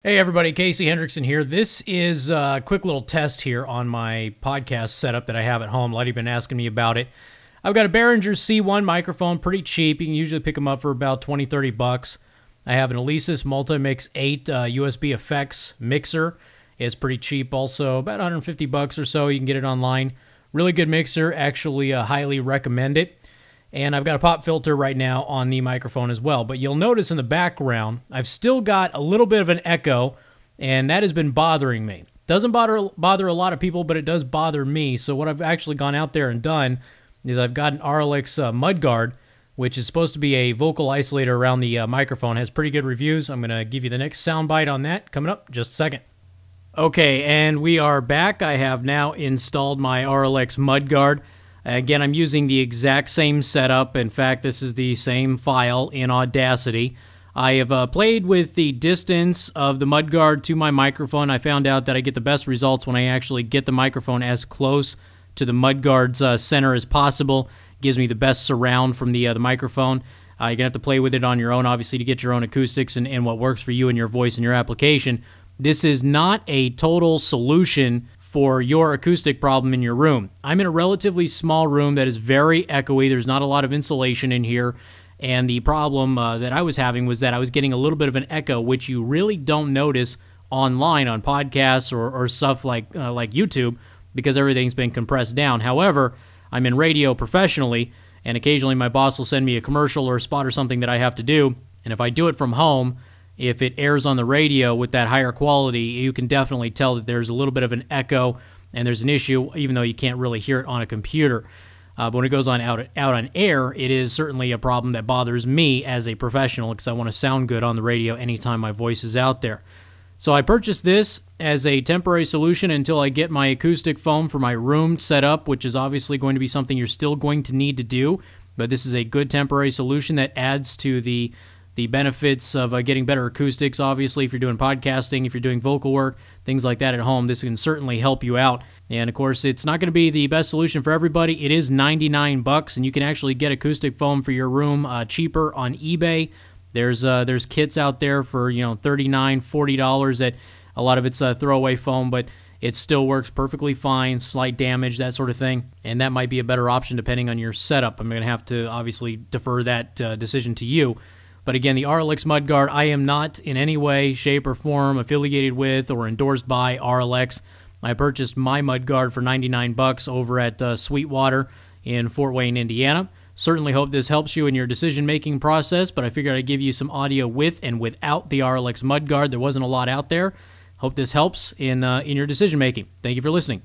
Hey everybody, Casey Hendrickson here. This is a quick little test here on my podcast setup that I have at home. A lot of you have been asking me about it. I've got a Behringer C1 microphone, pretty cheap. You can usually pick them up for about 20, 30 bucks. I have an Alesis Multimix 8 USB effects mixer. It's pretty cheap also, about 150 bucks or so. You can get it online. Really good mixer, actually highly recommend it. And I've got a pop filter right now on the microphone as well. But you'll notice in the background, I've still got a little bit of an echo, and that has been bothering me. Doesn't bother a lot of people, but it does bother me. So what I've actually gone out there and done is I've got an Auralex Mudguard, which is supposed to be a vocal isolator around the microphone. Has pretty good reviews. I'm going to give you the next soundbite on that coming up in just a second. Okay, and we are back. I have now installed my Auralex Mudguard. Again, I'm using the exact same setup. In fact, this is the same file in Audacity. I have played with the distance of the Mudguard to my microphone. I found out that I get the best results when I actually get the microphone as close to the Mudguard's center as possible. It gives me the best surround from the microphone. You're going to have to play with it on your own, obviously, to get your own acoustics and what works for you and your voice and your application. This is not a total solution for your acoustic problem in your room. I'm in a relatively small room that is very echoey. There's not a lot of insulation in here, and the problem that I was having was that I was getting a little bit of an echo, which you really don't notice online on podcasts or stuff like YouTube, because everything's been compressed down. However, I'm in radio professionally, and occasionally my boss will send me a commercial or a spot or something that I have to do, and if I do it from home, if it airs on the radio with that higher quality, you can definitely tell that there's a little bit of an echo and there's an issue, even though you can't really hear it on a computer. But when it goes on out on air, it is certainly a problem that bothers me as a professional because I want to sound good on the radio anytime my voice is out there. So I purchased this as a temporary solution until I get my acoustic foam for my room set up, which is obviously going to be something you're still going to need to do. But this is a good temporary solution that adds to the benefits of getting better acoustics. Obviously, if you're doing podcasting, if you're doing vocal work, things like that at home, this can certainly help you out. And of course, it's not going to be the best solution for everybody. It is 99 bucks, and you can actually get acoustic foam for your room cheaper on eBay. There's kits out there for $39, $40 that a lot of it's throwaway foam, but it still works perfectly fine, slight damage, that sort of thing. And that might be a better option depending on your setup. I'm going to have to obviously defer that decision to you. But again, the Auralex Mudguard, I am not in any way, shape, or form affiliated with or endorsed by Auralex. I purchased my Mudguard for 99 bucks over at Sweetwater in Fort Wayne, Indiana. Certainly hope this helps you in your decision-making process, but I figured I'd give you some audio with and without the Auralex Mudguard. There wasn't a lot out there. Hope this helps in your decision-making. Thank you for listening.